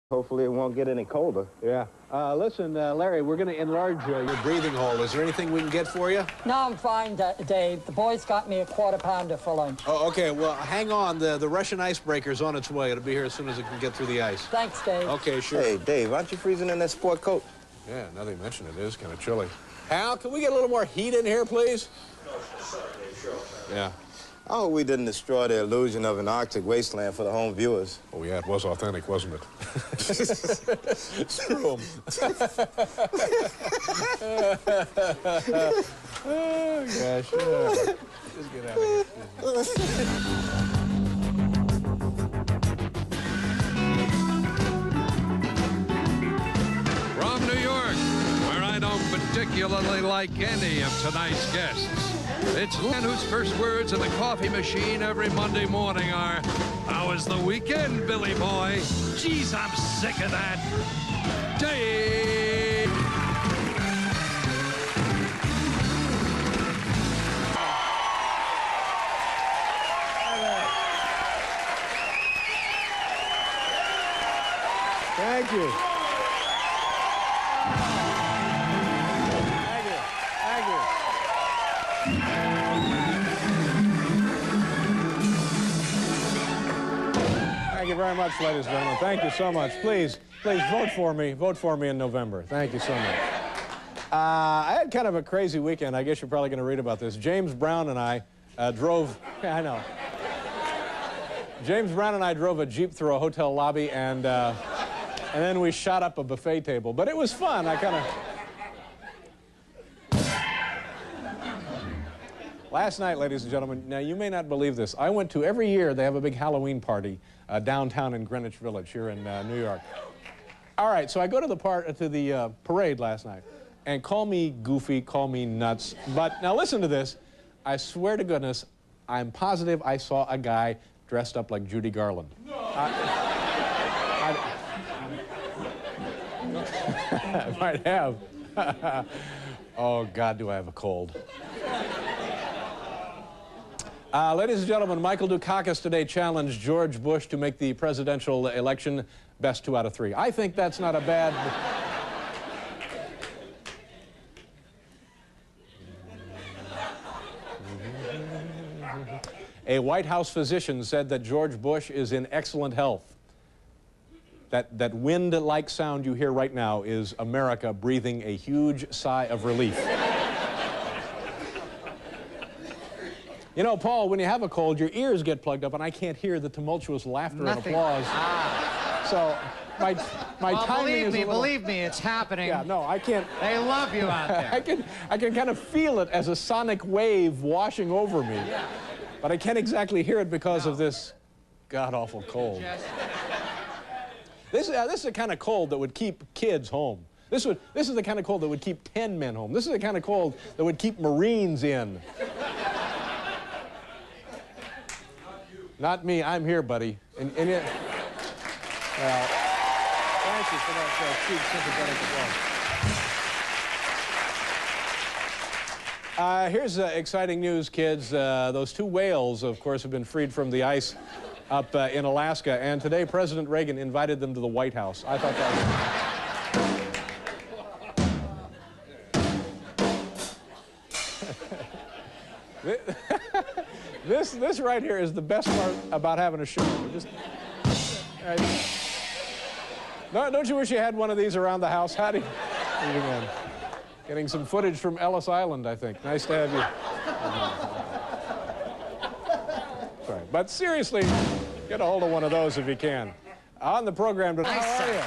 Hopefully it won't get any colder. Yeah. Listen, Larry, we're going to enlarge your breathing hole. Is there anything we can get for you? No, I'm fine, Dave. The boys got me a quarter-pounder for lunch. Oh, okay. Well, hang on. The Russian icebreaker's on its way. It'll be here as soon as it can get through the ice. Thanks, Dave. Okay, sure. Hey, Dave, aren't you freezing in that sport coat? Yeah, now that you mention it, it is kind of chilly. Hal, can we get a little more heat in here, please? Yeah. Oh, we didn't destroy the illusion of an Arctic wasteland for the home viewers. Oh, yeah, it was authentic, wasn't it? Screw 'em. Oh, gosh. Just get out of here. From New York, where I don't particularly like any of tonight's guests, it's Len whose first words in the coffee machine every Monday morning are, "How was the weekend, Billy boy?" Geez, I'm sick of that. Dave! Thank you. Thank you very much, ladies and gentlemen. Thank you so much. Please vote for me. Vote for me in November. Thank you so much. I had kind of a crazy weekend. I guess you're probably going to read about this. James Brown and I drove. I know. James Brown and I drove a Jeep through a hotel lobby, and then we shot up a buffet table. But it was fun. Last night, ladies and gentlemen, now you may not believe this. I went to, every year they have a big Halloween party downtown in Greenwich Village here in New York. All right, so I go to the parade last night, and call me goofy, call me nuts, but now listen to this. I swear to goodness, I'm positive I saw a guy dressed up like Judy Garland. No. I might have. Oh, God, do I have a cold. Ladies and gentlemen, Michael Dukakis today challenged George Bush to make the presidential election best 2 out of 3. I think that's not a bad... A White House physician said that George Bush is in excellent health. That wind-like sound you hear right now is America breathing a huge sigh of relief. You know, Paul, when you have a cold, your ears get plugged up, and I can't hear the tumultuous laughter and applause. So my timing is a little... Believe me, it's happening. Yeah, no, I can't... They love you out there. I can kind of feel it as a sonic wave washing over me. Yeah. But I can't exactly hear it because of this god-awful cold. This is the kind of cold that would keep kids home. This is the kind of cold that would keep 10 men home. This is the kind of cold that would keep Marines in. Not me. I'm here, buddy. And it, well, thank you for that cheap, sympathetic applause. Here's exciting news, kids. Those 2 whales, of course, have been freed from the ice up in Alaska, and today President Reagan invited them to the White House. I thought that was... This right here is the best part about having a show. Don't you wish you had one of these around the house? Howdy. Getting some footage from Ellis Island, I think. Nice to have you. Sorry. But seriously, get a hold of one of those if you can. On the program tonight. How are you?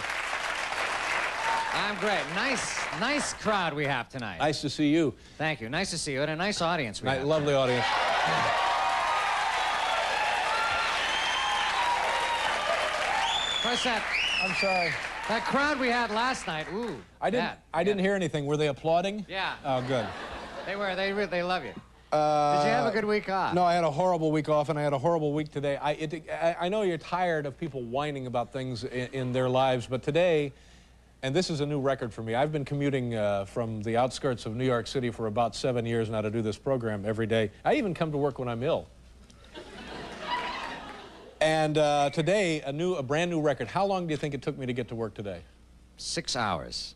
I'm great. Nice crowd we have tonight. Nice to see you. Thank you. Nice to see you. And a nice audience we have. Lovely audience. What's that? I'm sorry. That crowd we had last night, ooh. I didn't hear anything. Were they applauding? Yeah. Oh, good. They were. They love you. Did you have a good week off? No, I had a horrible week off, and I had a horrible week today. I know you're tired of people whining about things in their lives, but today, and this is a new record for me, I've been commuting from the outskirts of New York City for about 7 years now to do this program every day. I even come to work when I'm ill. And today, a brand new record. How long do you think it took me to get to work today? 6 hours.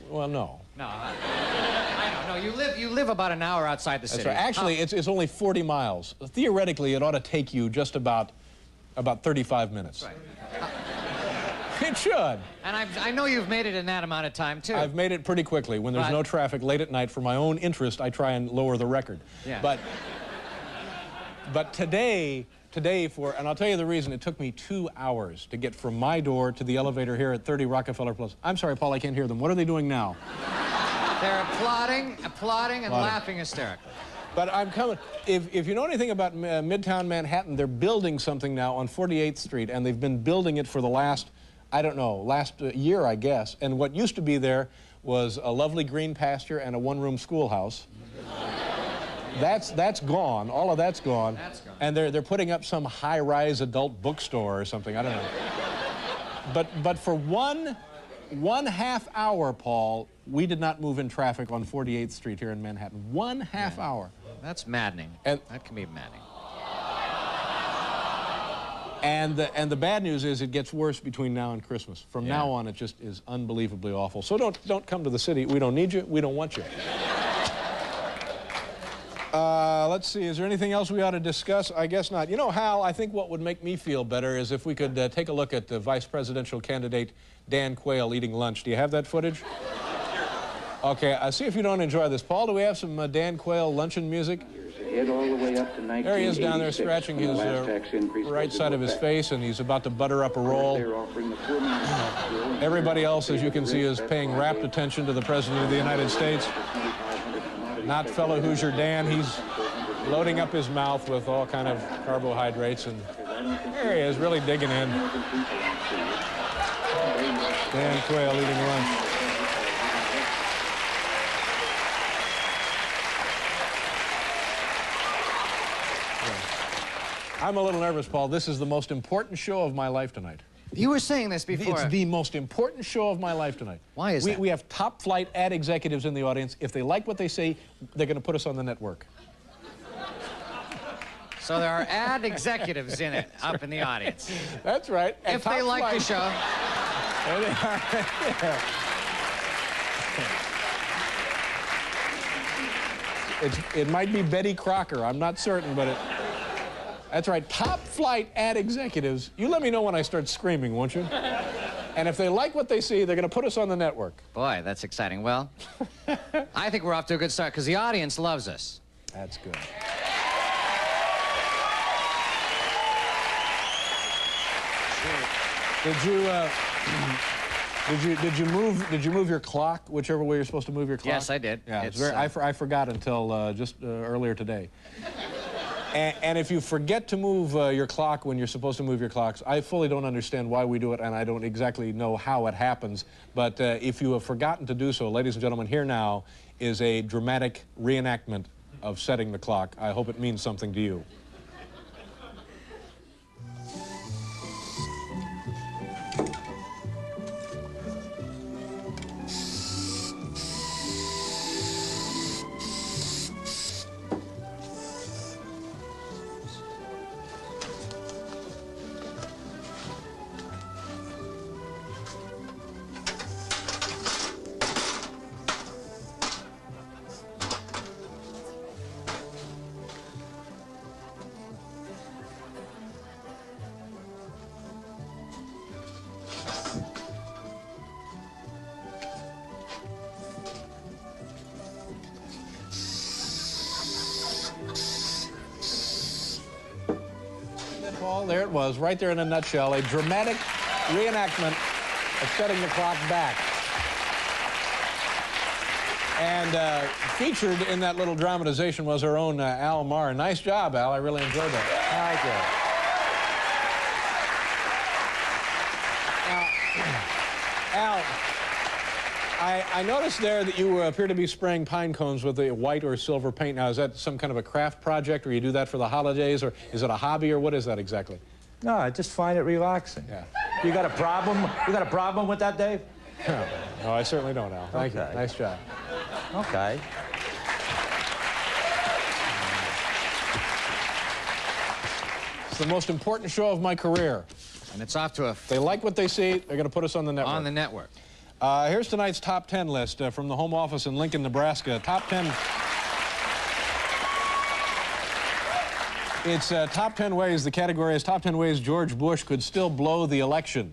Well, no. No, I don't know. You live about an hour outside the city. That's right. Actually, it's only 40 miles. Theoretically, it ought to take you just about 35 minutes. That's right. It should. And I know you've made it in that amount of time, too. I've made it pretty quickly. When there's no traffic late at night, for my own interest, I try and lower the record. Yeah. But today, and I'll tell you the reason, it took me 2 hours to get from my door to the elevator here at 30 Rockefeller Place. I'm sorry, Paul, I can't hear them. What are they doing now? They're applauding, and laughing hysterically. But I'm coming. If you know anything about Midtown Manhattan, they're building something now on 48th Street, and they've been building it for the last, I don't know, last year, I guess. And what used to be there was a lovely green pasture and a one-room schoolhouse. That's gone. All of that's gone. That's gone. And they're putting up some high-rise adult bookstore or something. I don't know. But for one half hour, Paul, we did not move in traffic on 48th Street here in Manhattan. 1.5 hour. That's maddening. And that can be maddening. And the bad news is it gets worse between now and Christmas. From now on, it just is unbelievably awful. So don't come to the city. We don't need you. We don't want you. Let's see, is there anything else we ought to discuss? I guess not. You know, Hal, I think what would make me feel better is if we could take a look at the vice presidential candidate Dan Quayle eating lunch. Do you have that footage? Okay, see if you don't enjoy this. Paul, do we have some Dan Quayle luncheon music? All the way up to there he is down there scratching his right side of his face, and he's about to butter up a roll. Everybody else, as you can see, is paying rapt attention to the President of the United States. Not fellow Hoosier Dan. He's loading up his mouth with all kind of carbohydrates, and there he is, really digging in. Dan Quayle eating lunch. I'm a little nervous, Paul. This is the most important show of my life tonight. You were saying this before. It's the most important show of my life tonight. Why is that? We have top-flight ad executives in the audience. If they like what they say, they're going to put us on the network. So there are ad executives in it, up in the audience. That's right. If they like the show. There they are. It might be Betty Crocker. I'm not certain, but that's right. Top-flight ad executives. You let me know when I start screaming, won't you? And if they like what they see, they're going to put us on the network. Boy, that's exciting. Well, I think we're off to a good start because the audience loves us. That's good. Did you move your clock whichever way you're supposed to move your clock? Yes, I did. Yeah, I forgot until just earlier today. And if you forget to move your clock when you're supposed to move your clocks, I fully don't understand why we do it, and I don't exactly know how it happens. But if you have forgotten to do so, ladies and gentlemen, here now is a dramatic reenactment of setting the clock. I hope it means something to you. Paul, there it was, right there in a nutshell, a dramatic reenactment of setting the clock back. And featured in that little dramatization was our own Al Marr. Nice job, Al. I really enjoyed that. Thank you. Al, I noticed there that you appear to be spraying pine cones with a white or silver paint. Now, is that some kind of a craft project, or you do that for the holidays, or is it a hobby, or what is that exactly? No, I just find it relaxing. Yeah. You got a problem? You got a problem with that, Dave? No, I certainly don't, Al. Thank you. Nice job. Okay. the most important show of my career. And it's off to a... They like what they see. They're going to put us on the network. On the network. Here's tonight's top 10 list from the home office in Lincoln, Nebraska. Top 10... It's top 10 ways, the category is top 10 ways George Bush could still blow the election.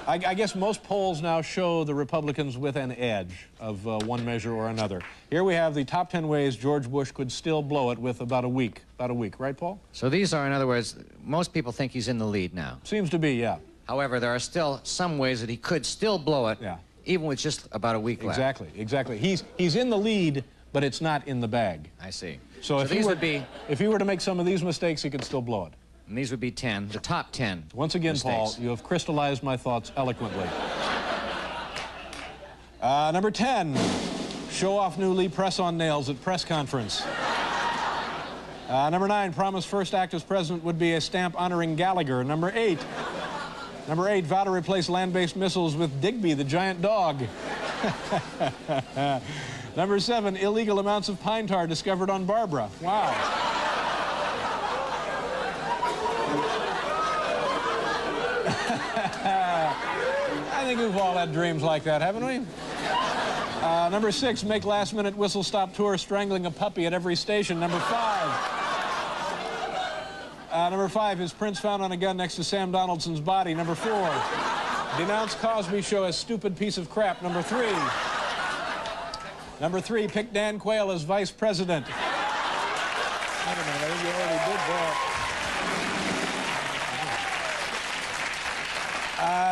I guess most polls now show the Republicans with an edge of one measure or another. Here we have the top 10 ways George Bush could still blow it with about a week. About a week, right, Paul? So these are, in other words, most people think he's in the lead now. Seems to be, yeah. However, there are still some ways that he could still blow it, yeah, even with just about a week left. Exactly, exactly. He's in the lead, but it's not in the bag. I see. So if he were to make some of these mistakes, he could still blow it. And these would be 10, the top 10 Once again, mistakes. Paul, you have crystallized my thoughts eloquently. Number 10, show off new Lee press-on nails at press conference. Number 9, promise first act as president would be a stamp honoring Gallagher. Number 8, vow to replace land-based missiles with Digby, the giant dog. Number 7, illegal amounts of pine tar discovered on Barbara. Wow. I think we've all had dreams like that, haven't we? Number 6, make last-minute whistle-stop tour strangling a puppy at every station. Number 5, his prints found on a gun next to Sam Donaldson's body. Number 4, denounce Cosby Show as stupid piece of crap. Number 3, pick Dan Quayle as vice president. Wait a minute, I think you already did that.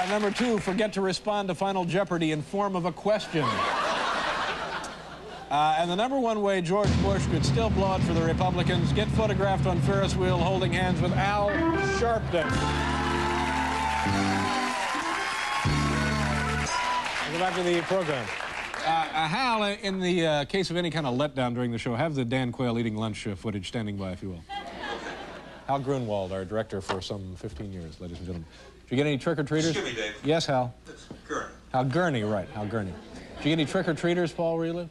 Number 2, forget to respond to Final Jeopardy in form of a question. And the number 1 way George Bush could still blow it for the Republicans, get photographed on Ferris wheel holding hands with Al Sharpton. We'll go back to the program. Hal, in the case of any kind of letdown during the show, have the Dan Quayle eating lunch footage standing by, if you will. Hal Grunwald, our director for some 15 years, ladies and gentlemen. Did you get any trick-or-treaters? Excuse me, Dave. Yes, Hal? It's Gurney. Hal Gurney, right, Hal Gurney. Did you get any trick-or-treaters, Paul, where you live?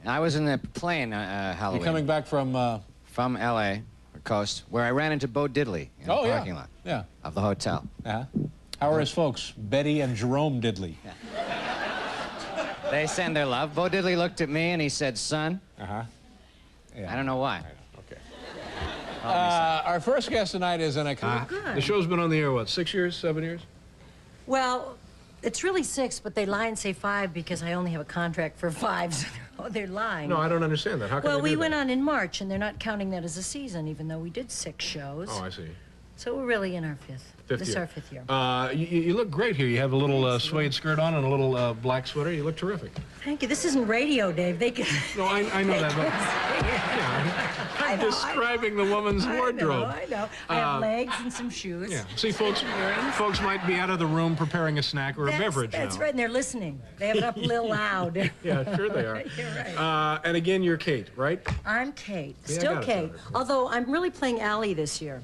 I was in the plane Halloween. You coming back from... From L.A., coast, where I ran into Bo Diddley in the parking lot of the hotel. Uh-huh. How are his folks, Betty and Jerome Diddley? Yeah. They send their love. Bo Diddley looked at me and he said, son. Uh-huh. Yeah. I don't know why. Okay. Our first guest tonight is an icon. The show's been on the air, what, 6 years, 7 years? Well, it's really 6, but they lie and say 5 because I only have a contract for 5, so they're lying. No, I don't understand that. How can well, they we do went that? on in March, and they're not counting that as a season, even though we did 6 shows. Oh, I see. So we're really in our 5th. This is year. our 5th year. You look great here. You have a little suede skirt on and a little black sweater. You look terrific. Thank you. This isn't radio, Dave. They can... No, I know that, but I'm describing the woman's wardrobe. I know. I have legs and some shoes. Yeah. See, folks might be out of the room preparing a snack or a beverage That's now. right, and they're listening. They have it up a little loud. Yeah, sure they are. You're right. And again, you're Kate, right? I'm Kate. Yeah, I Still got it, Kate. got it. Although I'm really playing Allie this year.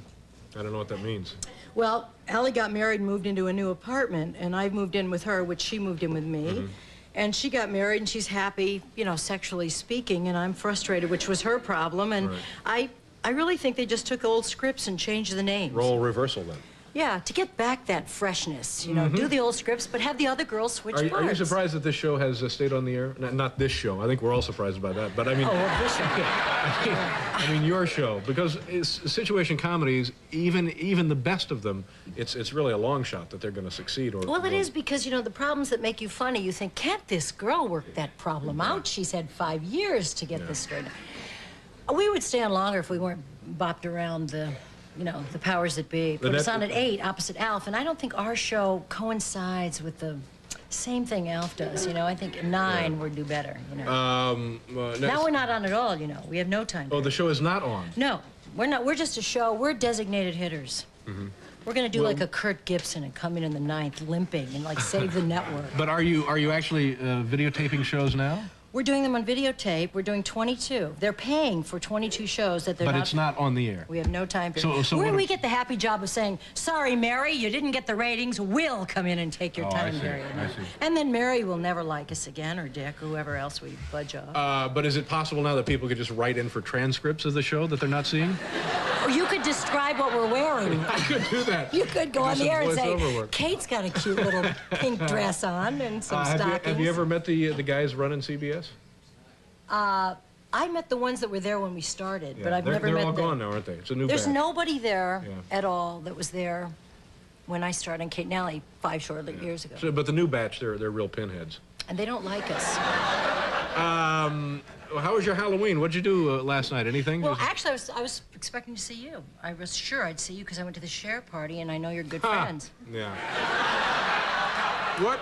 I don't know what that means. Well, Allie got married and moved into a new apartment, and I moved in with her, which she moved in with me. Mm-hmm. And she got married, and she's happy, you know, sexually speaking, and I'm frustrated, which was her problem. And Right. I really think they just took old scripts and changed the names. Role reversal, then. Yeah, to get back that freshness, you know, do the old scripts, but have the other girls switch parts. Are you surprised that this show has stayed on the air? Not this show. I think we're all surprised by that. But I mean, this show. I mean your show, because situation comedies, even the best of them, it's really a long shot that they're going to succeed. Well, it is because, you know, the problems that make you funny, you think, can't this girl work that problem out? She's had 5 years to get this straight. We would stay on longer if we weren't bopped around the, you know, the powers that be. Put us on at 8, opposite Alf, and I don't think our show coincides with the same thing Alf does, you know. I think at 9 we'd do better, you know. Now we're not on at all, you know. We have no time. Oh, the show is not on? No, we're not. We're just a show. We're designated hitters. We're going to do like a Kurt Gibson and come in the 9th limping and like save the network. But are you actually videotaping shows now? We're doing them on videotape. We're doing 22. They're paying for 22 shows that they're But not... it's not on the air. We have no time for So we get the happy job of saying, sorry, Mary, you didn't get the ratings. We'll come in and take your time, Mary. I see. And then Mary will never like us again, or Dick, or whoever else we budge off. But is it possible now that people could just write in for transcripts of the show that they're not seeing? Or you could describe what we're wearing. I could do that. You could go on the air and say, work. Kate's got a cute little pink dress on and some stockings. Have you ever met the guys running CBS? I met the ones that were there when we started, but I've never met them. They're all gone now, aren't they? It's a new There's batch. nobody there at all that was there when I started on Kate Nally 5 short years ago. So, but the new batch, they're real pinheads. And they don't like us. How was your Halloween? What'd you do last night? Anything? Well, actually, I was expecting to see you. I was sure I'd see you because I went to the share party, and I know you're good friends. Yeah. What?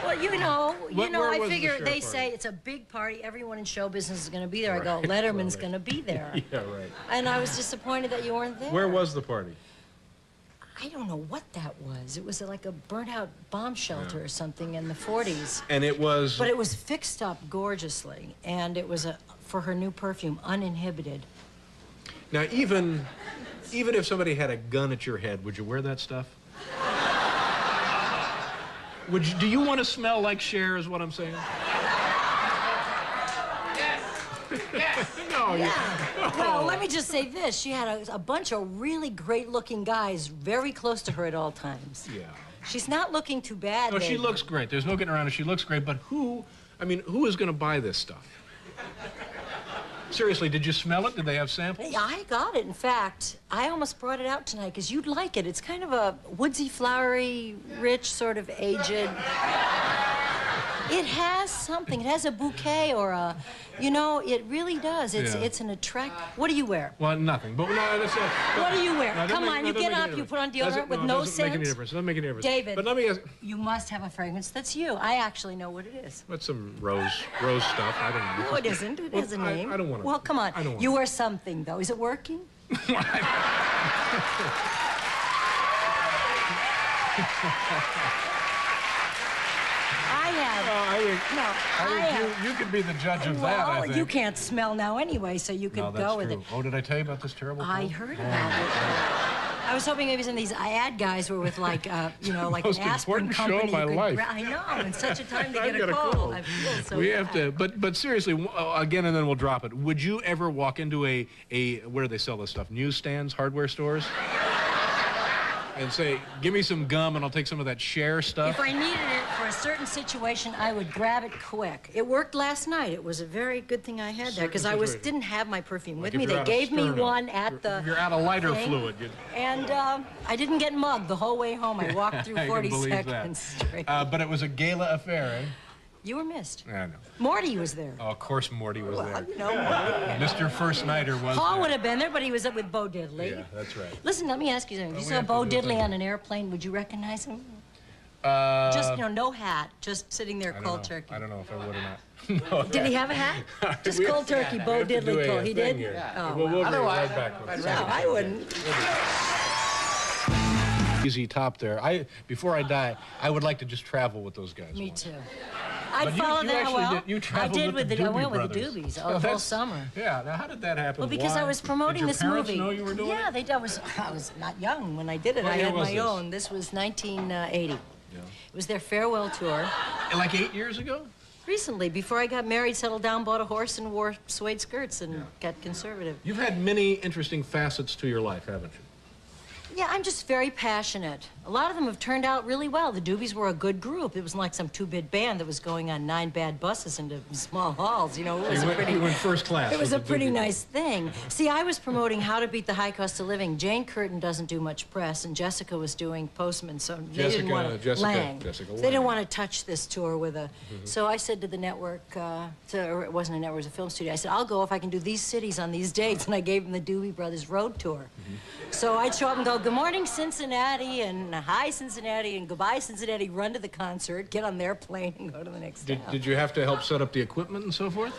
Well, you know, I figure they party? say it's a big party. Everyone in show business is going to be there. I go, Letterman's going to be there. Yeah, right. And I was disappointed that you weren't there. Where was the party? I don't know what that was. It was like a burnt-out bomb shelter or something in the 40s. And it was... But it was fixed up gorgeously, and it was for her new perfume, Uninhibited. Now, even if somebody had a gun at your head, would you wear that stuff? Do you want to smell like Cher, is what I'm saying? Yes. No. Yeah. Well, let me just say this. She had a bunch of really great-looking guys very close to her at all times. Yeah. She's not looking too bad. No, she looks great. There's no getting around it. She looks great. But who is going to buy this stuff? Seriously, did you smell it? Did they have samples? Yeah, I got it. In fact, I almost brought it out tonight because you'd like it. It's kind of a woodsy, flowery, rich, sort of aged. It has something. It has a bouquet or a, it really does. It's an attract. What do you wear? Well, nothing. But no, that's not. What do you wear? No, Come on, you get up, you put on deodorant with no scent. Doesn't make any difference. Doesn't make any difference. David, but let me ask. You must have a fragrance that's you. I actually know what it is. What's some rose stuff? I don't know. No, it isn't. It has a name. I don't want to. Well, come on. I don't want You wear something, though. Is it working? You could be the judge of that, I think. You can't smell now anyway, so you could go with it. Oh, did I tell you about this terrible cold? I heard about it. I was hoping maybe some of these ad guys were with like an aspirin company. Show of my life. I know, in such a time to get a cold. I feel so We bad. have to, but seriously, again, and then we'll drop it. Would you ever walk into a where do they sell this stuff? Newsstands, hardware stores? And say, give me some gum and I'll take some of that Cher stuff? If I needed it for a certain situation, I would grab it quick. It worked last night. It was a very good thing I had there because I didn't have my perfume with me. They gave me one at the You're out of lighter thing, fluid. And I didn't get mugged the whole way home. I walked through 40 seconds straight. But it was a gala affair, eh? You were missed. I know. Morty was there. Oh, of course Morty was there. Morty. Mr. First Nighter was Paul there. would have been there, but he was up with Bo Diddley. Yeah, that's right. Listen, let me ask you something. If you saw Bo Diddley on an airplane, would you recognize him? Just, no hat, just sitting there cold turkey. I don't know if I would or not. Did he have a hat? Just cold turkey, Bo Diddley cold. He did? Oh, we'll be right back. No, I wouldn't. Easy top there. Before I die, I would like to just travel with those guys. Me once. too. I'd follow that well. I did with the I went with the Doobies the whole summer. Yeah. Now, how did that happen? Well, because I was promoting this movie. Did your parents know you were doing it? Yeah, they did. I was not young when I did it. What I year had was my this? own. This was 1980. Yeah. It was their farewell tour. Like 8 years ago? Recently, before I got married, settled down, bought a horse, and wore suede skirts and got conservative. You've had many interesting facets to your life, haven't you? Yeah, I'm just very passionate. A lot of them have turned out really well. The Doobies were a good group. It wasn't like some two-bit band that was going on 9 bad buses into small halls. It was you went first class. It was a pretty nice thing. See, I was promoting How to Beat the High Cost of Living. Jane Curtin doesn't do much press, and Jessica was doing Postman, so they didn't want to. Jessica They didn't want to touch this tour with a. So I said to the network, or it wasn't a network, it was a film studio. I said, I'll go if I can do these cities on these dates, and I gave them the Doobie Brothers road tour. So I'd show up and go, good morning, Cincinnati, and hi, Cincinnati, and goodbye, Cincinnati, run to the concert, get on their plane, and go to the next town. Did you have to help set up the equipment and so forth?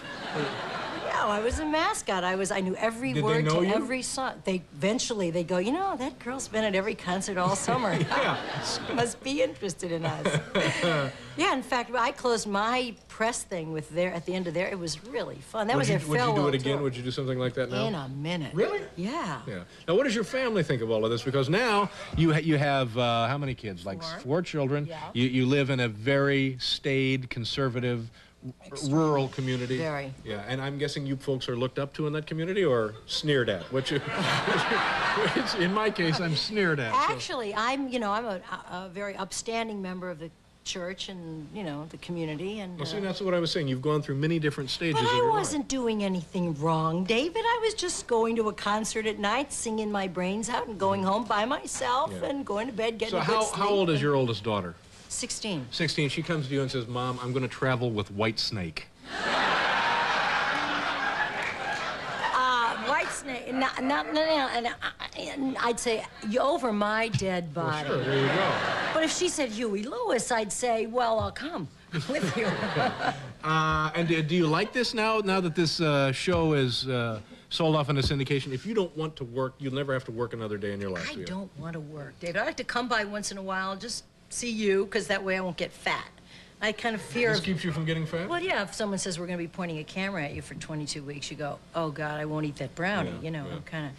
No, I was a mascot. I knew every word to every song. Eventually they go, that girl's been at every concert all summer. Yeah. She must be interested in us. Yeah, in fact, I closed my press thing with at the end of there. It was really fun. That was their farewell Would you do it again? tour. Would you do something like that now? In a minute. Really? Yeah. Yeah. Now, what does your family think of all of this? Because now you have how many kids? Like 4 children. Yeah. You live in a very staid, conservative rural community. Very. Yeah, and I'm guessing you folks are looked up to in that community or sneered at? Which in my case, I'm sneered at. Actually, I'm a very upstanding member of the church and, the community. And well, see, that's what I was saying. You've gone through many different stages of your life. But I wasn't doing anything wrong, David. I was just going to a concert at night, singing my brains out, and going home by myself and going to bed, getting a good sleep. So how old is your oldest daughter? 16. 16. She comes to you and says, Mom, I'm going to travel with White Snake. White Snake, no, and I'd say, over my dead body. Well, sure, there you go. But if she said Huey Lewis, I'd say, well, I'll come with you. And do you like this now that this show is sold off in a syndication? If you don't want to work, you'll never have to work another day in your life. I don't want to work, David. I like to come by once in a while, just see you, because that way I won't get fat. I kind of fear... This keeps you from getting fat? Well, yeah, if someone says we're going to be pointing a camera at you for 22 weeks, you go, oh, God, I won't eat that brownie, I'm kind of...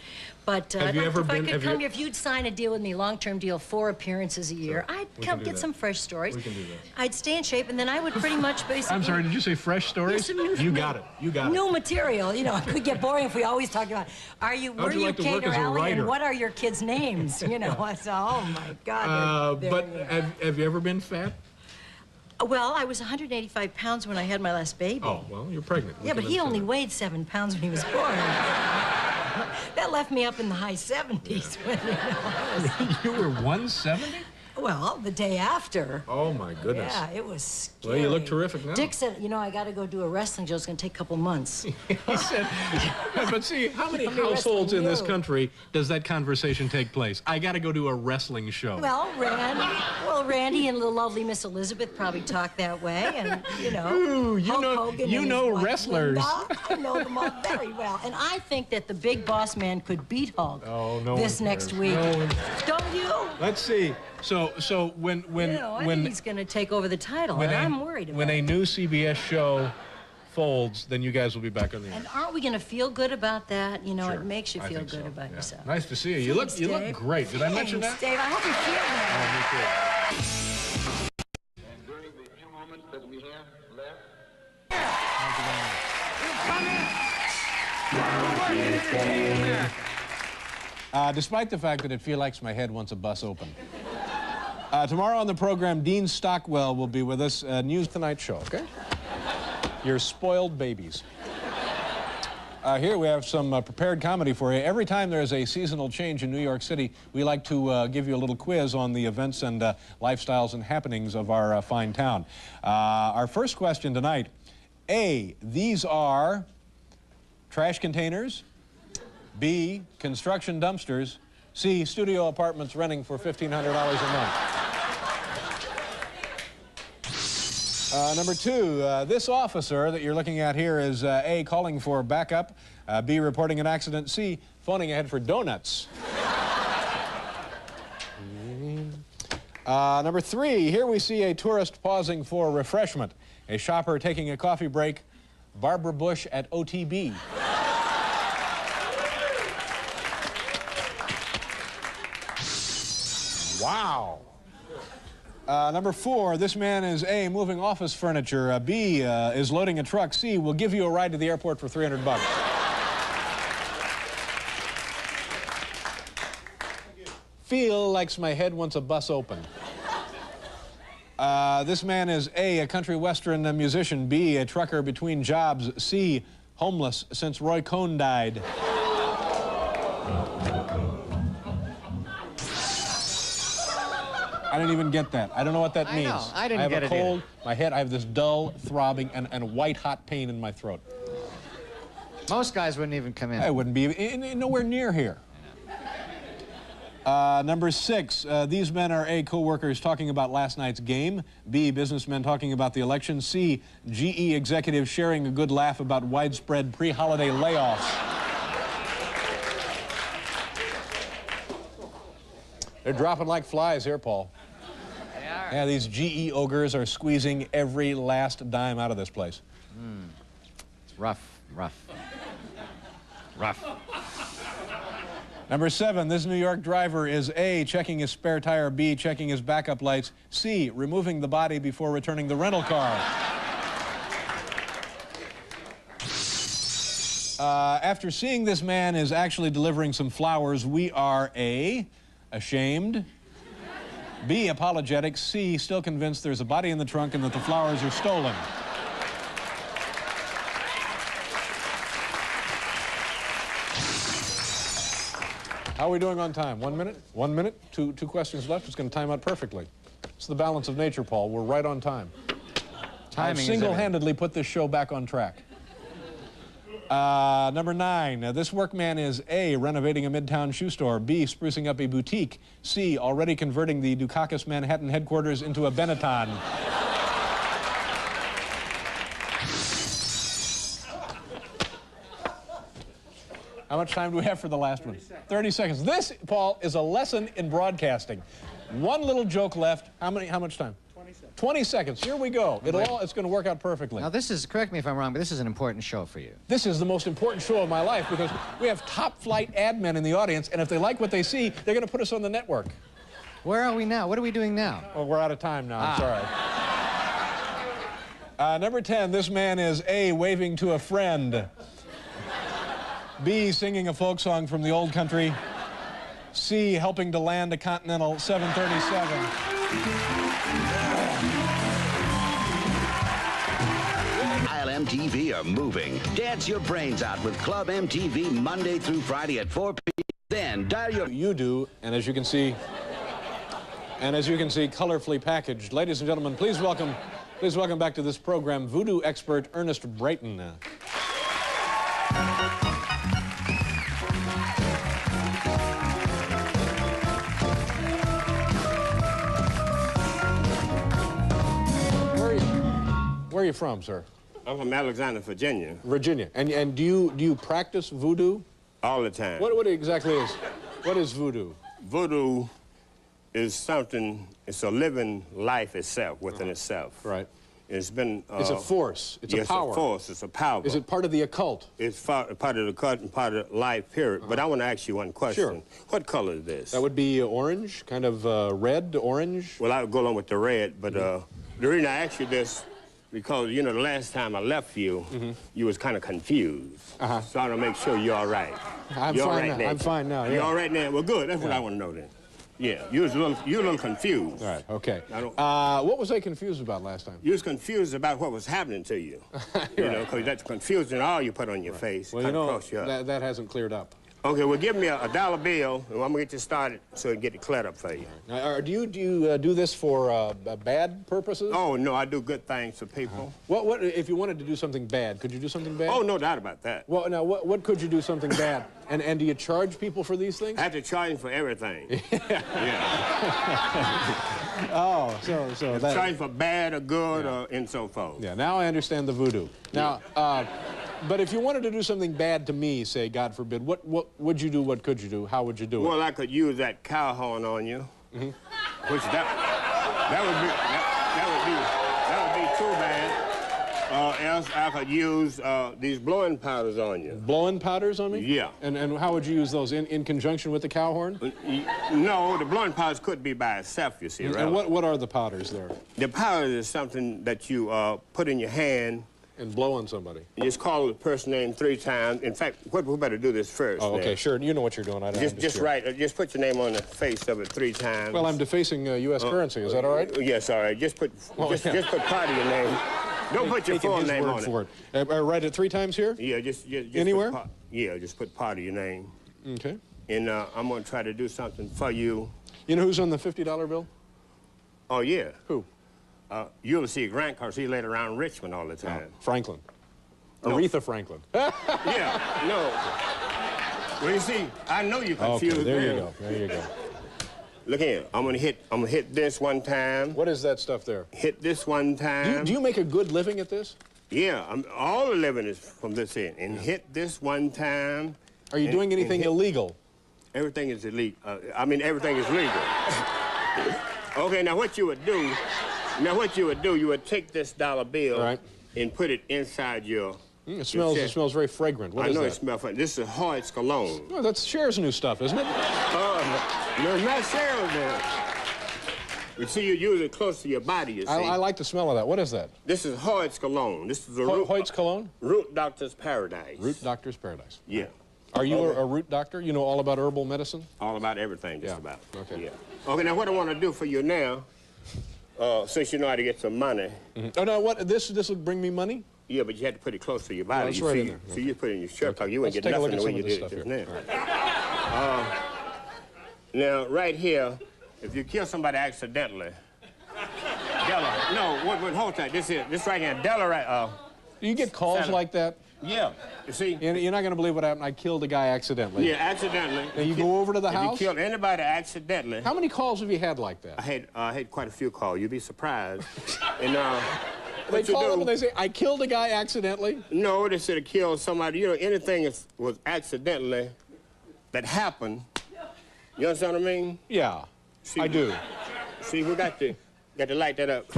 But if you'd sign a deal with me, long-term deal, 4 appearances a year, I'd get some fresh stories. We can do that. I'd stay in shape, and then I would pretty much basically... I'm sorry, did you say fresh stories? You got it. You got it. New material. It could get boring if we always talked about, were you Kate or Allie, and what are your kids' names? I said, oh, my God. But have you ever been fat? Well, I was 185 pounds when I had my last baby. Oh, well, you're pregnant. Yeah, but he only weighed 7 pounds when he was born. That left me up in the high 70s. You were 170? Well, the day after. Oh, my goodness. Yeah, it was scary. Well, you look terrific now. Dick said, I got to go do a wrestling show. It's going to take a couple months. He said, but see, how many households in this country does that conversation take place? I got to go do a wrestling show. Well, Randy and the lovely Miss Elizabeth probably talk that way. And, Ooh, you know wrestlers. Linda, I know them all very well. And I think that the big boss man could beat Hulk this next week. Don't you? Let's see. So when I think he's going to take over the title, and I'm worried about it. When a new CBS show folds, then you guys will be back on the air. And aren't we going to feel good about that? Sure. It makes you feel good about yourself. Nice to see you. You look great. Did I mention that? Dave, I hope you feel that. Oh, me too. And during the few moments that we have left. Despite the fact that it feels like my head wants a bus open. Tomorrow on the program, Dean Stockwell will be with us. News Tonight show, okay? Your spoiled babies. Here we have some prepared comedy for you. Every time there's a seasonal change in New York City, we like to give you a little quiz on the events and lifestyles and happenings of our fine town. Our first question tonight, A, these are trash containers, B, construction dumpsters, C, studio apartments renting for $1,500 a month. Number 2, this officer that you're looking at here is A, calling for backup, B, reporting an accident, C, phoning ahead for donuts. Number 3, here we see a tourist pausing for refreshment, a shopper taking a coffee break, Barbara Bush at OTB. Wow. Number 4, this man is A, moving office furniture, B, is loading a truck, C, will give you a ride to the airport for $300. Feel like my head wants a bus open. This man is A, a country western musician, B, a trucker between jobs, C, homeless since Roy Cohn died. I didn't even get that. I don't know what that means. I didn't get it. I have a cold, my head, I have this dull, throbbing, and white hot pain in my throat. Most guys wouldn't even come in. I wouldn't be nowhere near here. Number 6, these men are A, co-workers talking about last night's game, B, businessmen talking about the election, C, GE executives sharing a good laugh about widespread pre-holiday layoffs. They're dropping like flies here, Paul. They are. Yeah, these GE ogres are squeezing every last dime out of this place. It's rough. Number 7, this New York driver is A, checking his spare tire, B, checking his backup lights, C, removing the body before returning the rental car. After seeing this man is actually delivering some flowers, we are A, ashamed, B, apologetic, C, still convinced there's a body in the trunk and that the flowers are stolen. How are we doing on time? 1 minute? 1 minute? Two questions left. It's going to time out perfectly. It's the balance of nature, Paul. We're right on time. I've single-handedly put this show back on track. Number 9, this workman is A, renovating a midtown shoe store, B, sprucing up a boutique, C, already converting the Dukakis Manhattan headquarters into a Benetton. How much time do we have for the last one? 30 seconds. This, Paul, is a lesson in broadcasting. One little joke left. How much time? 20 seconds. 20 seconds. Here we go. It's going to work out perfectly. Now, this is, correct me if I'm wrong, but this is an important show for you. This is the most important show of my life because we have top-flight ad men in the audience, and if they like what they see, they're going to put us on the network. Where are we now? What are we doing now? Oh, we're out of time now. I'm sorry. Number 10, this man is A, waving to a friend, B, singing a folk song from the old country, C, helping to land a Continental 737. Dial MTV are moving. Dance your brains out with Club MTV Monday through Friday at 4 p.m. Then dial your... You do, and as you can see, colorfully packaged. Ladies and gentlemen, please welcome back to this program voodoo expert Ernest Brighton. Where are you from, sir? I'm from Alexander, Virginia. Virginia. And do you practice voodoo? All the time. What exactly is, what is voodoo? Voodoo is something, it's a living life itself, within itself. Right. It's been... it's a force. It's a power. It's a force. It's a power. Is it part of the occult? It's part of the occult and part of life, period. But I want to ask you one question. Sure. What color is this? That would be orange, kind of red, orange. Well, I would go along with the red, but the reason I ask you this, because, you know, the last time I left you, you was kind of confused. So I want to make sure you're all right. I'm fine now. You're all right now? Well, good. That's what I want to know then. Yeah, you're a little confused. All right, okay. What was I confused about last time? You was confused about what was happening to you. You know, because that's confusing all you put on your face. Well, you know, that hasn't cleared up. Okay, well, give me a dollar bill, and I'm going to get you started so I can get it cleared up for you. Now, do you do this for bad purposes? Oh, no, I do good things for people. What if you wanted to do something bad? Could you do something bad? Oh, no doubt about that. Well, now, what could you do something bad? And do you charge people for these things? I have to charge them for everything. Yeah. Oh, so that... Charge for bad or good or and so forth. Yeah, now I understand the voodoo. Now, but if you wanted to do something bad to me, say, God forbid, what would you do, what could you do, how would you do it? Well, I could use that cow horn on you, which that would be too bad. Else I could use these blowing powders on you. Blowing powders on me? Yeah. And how would you use those, in conjunction with the cow horn? No, the blowing powders could be by itself, you see, right? And what are the powders there? The powder is something that you put in your hand. And blow on somebody. You just call the person name 3 times. In fact, we better do this first. Oh, okay, now. Sure. You know what you're doing. Just put your name on the face of it 3 times. Well, I'm defacing U.S. currency. Is that all right? Yes, all right. Just put part of your name. Don't put your full name on it. Write it 3 times here? Yeah, just anywhere? Just put part of your name. Okay. And I'm going to try to do something for you. You know who's on the $50 bill? Oh, yeah. Who? You'll see Grant, because he laid around Richmond all the time. Franklin. No. Aretha Franklin. Yeah, no. Well, you see, I know you're confused. Okay, there you go. There you go. Look here. I'm gonna hit this one time. What is that stuff there? Hit this one time. Do you make a good living at this? Yeah, all the living is from this end. And hit this one time. Are you doing anything illegal? Everything is illegal. Everything is legal. Okay, now what you would do, you would take this dollar bill and put it inside your... It smells very fragrant. What is that? I know it smells funny. This is Hoyt's cologne. Oh, that's Cher's new stuff, isn't it? No, it's not Cher's. You see, you use it close to your body, you see. I like the smell of that. What is that? This is Hoyt's cologne. This is a Hoyt's cologne? Root Doctor's Paradise. Root Doctor's Paradise. Yeah. Are you a root doctor? You know all about herbal medicine? All about everything, just about. Okay. Yeah. Okay, now what I want to do for you now, since you know how to get some money. Oh, no, what? This will bring me money? Yeah, but you had to put it close to your body. That's right in there. So you put it in your shirt pocket. You wouldn't get nothing the way you did it just now. Now, right here, if you kill somebody accidentally, hold tight. This right here, Della, right? Do you get calls like that? Yeah. You see? You're not going to believe what happened. I killed a guy accidentally. Yeah, accidentally. And you go over to the house? If you killed anybody accidentally. How many calls have you had like that? I had quite a few calls. You'd be surprised. And they call them and they say, I killed a guy accidentally? No, they said I killed somebody. You know, anything that was accidentally that happened. You understand what I mean? Yeah, I do. See, we got to light that up.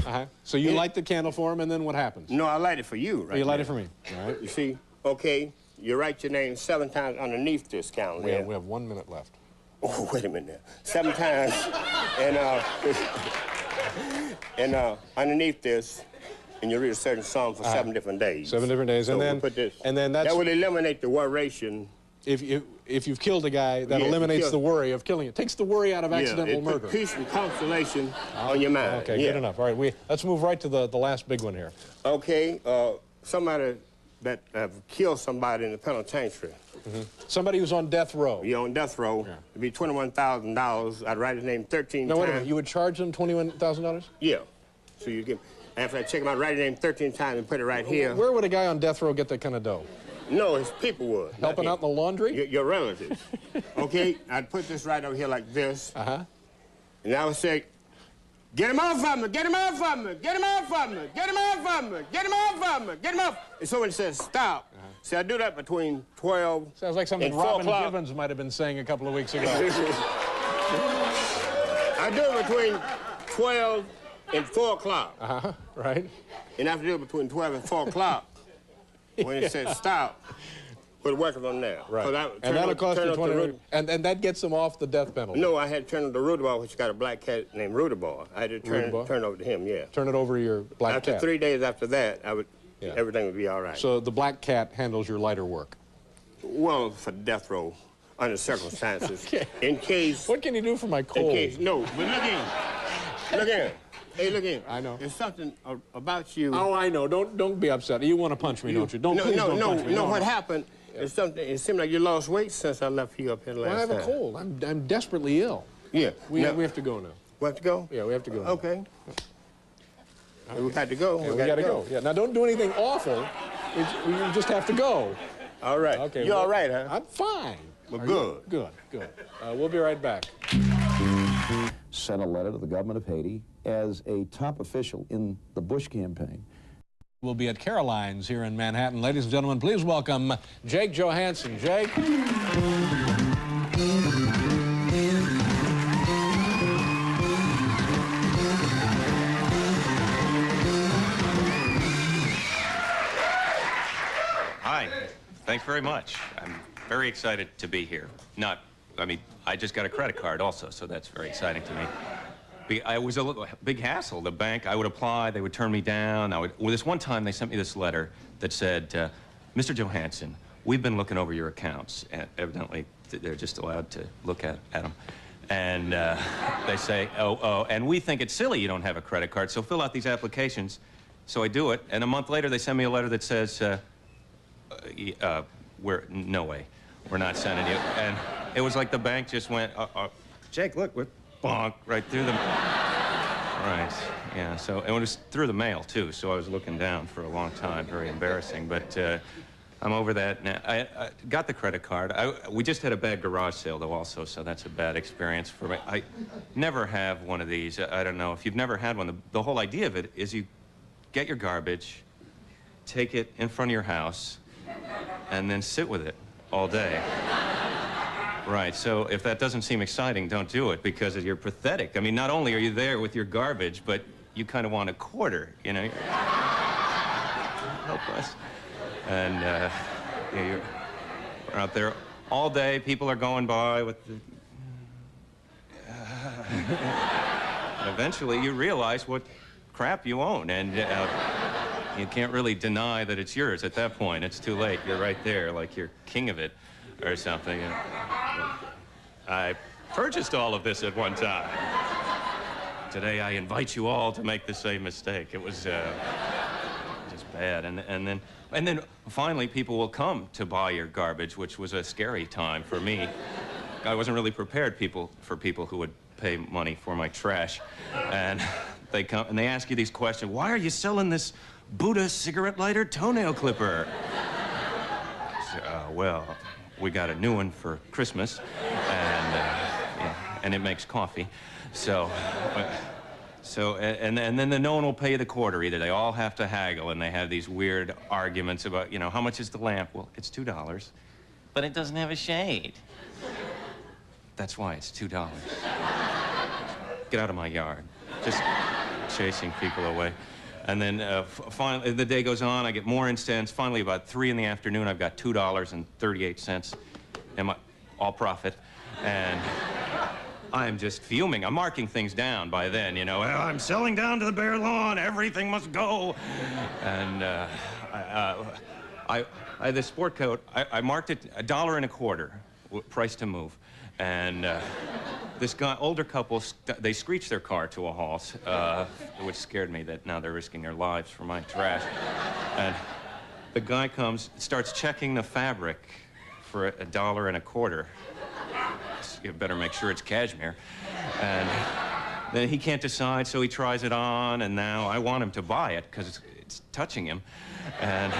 So you light the candle for him, and then what happens? No, I light it for you, right? You light it for me. All right. You see, okay, you write your name 7 times underneath this calendar. We have 1 minute left. Oh, wait a minute now. 7 times, and underneath this, and you read a certain psalm for 7 different days. 7 different days, so and then we'll put this. And then that will eliminate the worration. If you've killed a guy, that eliminates the worry of killing it. Takes the worry out of accidental murder. Put peace and consolation on your mind. Okay, good enough. All right, let's move right to the last big one here. Okay, somebody that have killed somebody in the penitentiary. Somebody who's on death row. Yeah, on death row. Yeah. It'd be $21,000. I'd write his name 13 times. No, wait a minute. You would charge them $21,000? Yeah. So you give. After I check him out, write his name 13 times and put it right here. Where would a guy on death row get that kind of dough? No, his people would. Helping out in the laundry? Your relatives. Okay, I'd put this right over here like this. And I would say, get him off of me, get him off of me, get him off of me, get him off of me, get him off of me, get him off. And someone says, stop. See, I do that between 12 Sounds like something and 4 Robin o'clock. Gibbons might have been saying a couple of weeks ago. I do it between 12 and 4 o'clock. Right. And I have to do it between 12 and 4 o'clock. When it says stop, put workers on there. Right. And that'll cost you $20. And that gets them off the death penalty. No, I had to turn over the Rudabar, which got a black cat named Rudabar. I had to turn it over to him, yeah. Turn it over to your black cat. After 3 days after that, everything would be all right. So the black cat handles your lighter work? Well, for death row, under circumstances. Okay. In case... What can you do for my cold? In case, no, but look in. Look in. Hey, look in. I know. There's something about you. Oh, I know. Don't be upset. You want to punch me, don't you? Don't punch me. No, what happened is something. It seemed like you lost weight since I left you up here last time. I have a cold. I'm desperately ill. Yeah. We have to go now. We have to go? Yeah, we have to go. Okay. We got to go. Yeah, we got to go. Yeah. Now, don't do anything awful. We just have to go. All right. Okay. You all right, huh? I'm fine. Well, good. Good. We'll be right back. Sent a letter to the government of Haiti as a top official in the Bush campaign. We'll be at Caroline's here in Manhattan. Ladies and gentlemen, please welcome Jake Johansson. Jake. Hi. Thanks very much. I'm very excited to be here. I just got a credit card also, so that's very exciting to me. It was a big hassle. The bank, I would apply, they would turn me down. Well, this one time, they sent me this letter that said, Mr. Johansson, we've been looking over your accounts. And evidently, they're just allowed to look at them. And they say, and we think it's silly you don't have a credit card, so fill out these applications. So I do it, and a month later, they send me a letter that says, no way, we're not sending you. And it was like the bank just went, Jake, look, we're bonk right through the... Right, yeah, so it was through the mail, too, so I was looking down for a long time, very embarrassing, but I'm over that now. I got the credit card. We just had a bad garage sale, though, also, so that's a bad experience for me. I never have one of these. I don't know, if you've never had one, the whole idea of it is you get your garbage, take it in front of your house, and then sit with it all day. Right, so if that doesn't seem exciting, don't do it, because you're pathetic. I mean, not only are you there with your garbage, but you kind of want a quarter, you know? Help us. And you're out there all day, people are going by with the... eventually you realize what crap you own, and you can't really deny that it's yours at that point. It's too late. You're right there, like you're king of it or something. I purchased all of this at one time. Today, I invite you all to make the same mistake. It was just bad. And then finally, people will come to buy your garbage, which was a scary time for me. I wasn't really prepared for people who would pay money for my trash. And they come and they ask you these questions. Why are you selling this Buddha cigarette lighter toenail clipper? Well, we got a new one for Christmas, and it makes coffee. And then no one will pay the quarter either. They all have to haggle, and they have these weird arguments about, you know, how much is the lamp? Well, it's $2. But it doesn't have a shade. That's why it's $2. Get out of my yard. Just chasing people away. And then finally, the day goes on, I get more incensed. Finally, about 3 in the afternoon, I've got $2.38, and all profit. And I am just fuming. I'm marking things down by then, you know. Well, I'm selling down to the bare lawn. Everything must go. And the sport coat, I marked it $1.25, price to move. And this guy, older couple, they screeched their car to a halt, which scared me that now they're risking their lives for my trash. And the guy comes, starts checking the fabric for $1.25. You better make sure it's cashmere. And then he can't decide, so he tries it on, and now I want him to buy it because it's touching him and,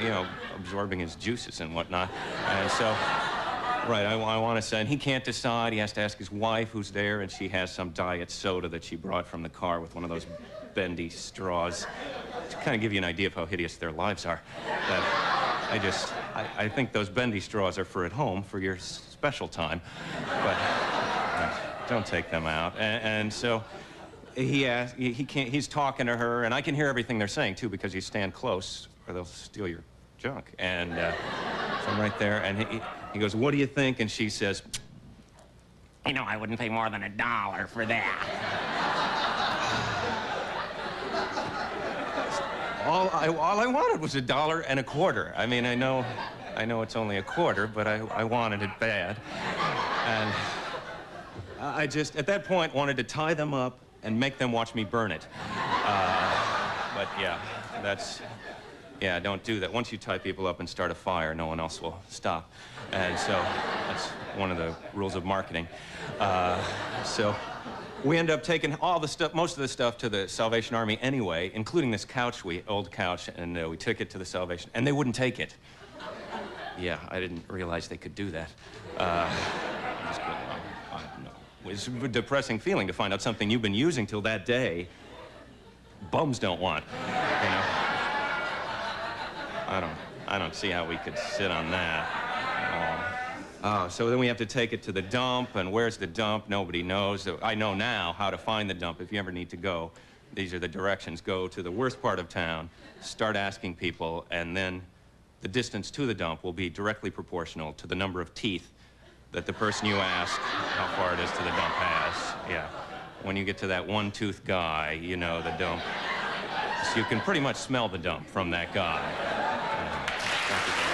you know, absorbing his juices and whatnot. And so, right, I want to say, and he can't decide. He has to ask his wife, who's there, and she has some diet soda that she brought from the car with one of those bendy straws to kind of give you an idea of how hideous their lives are. I think those bendy straws are for at home for your special time, but don't take them out. And so he's talking to her, and I can hear everything they're saying too because you stand close or they'll steal your junk. And so I'm right there, and he goes, "What do you think?" And she says, "You know, I wouldn't pay more than $1 for that." All I wanted was $1.25. I mean, I know it's only $0.25, but I wanted it bad. And I just, at that point, wanted to tie them up and make them watch me burn it. But yeah, don't do that. Once you tie people up and start a fire, no one else will stop. And so that's one of the rules of marketing. So we end up taking all the stuff, most of the stuff, to the Salvation Army anyway, including this couch, old couch, and we took it to the Salvation, and they wouldn't take it. Yeah, I didn't realize they could do that. It's a depressing feeling to find out something you've been using till that day, bums don't want, you know? I don't see how we could sit on that. So then we have to take it to the dump, and where's the dump? Nobody knows. I know now how to find the dump if you ever need to go. These are the directions. Go to the worst part of town, start asking people, and then the distance to the dump will be directly proportional to the number of teeth that the person you ask how far it is to the dump has. Yeah. When you get to that one-tooth guy, you know the dump. So you can pretty much smell the dump from that guy. Thank you.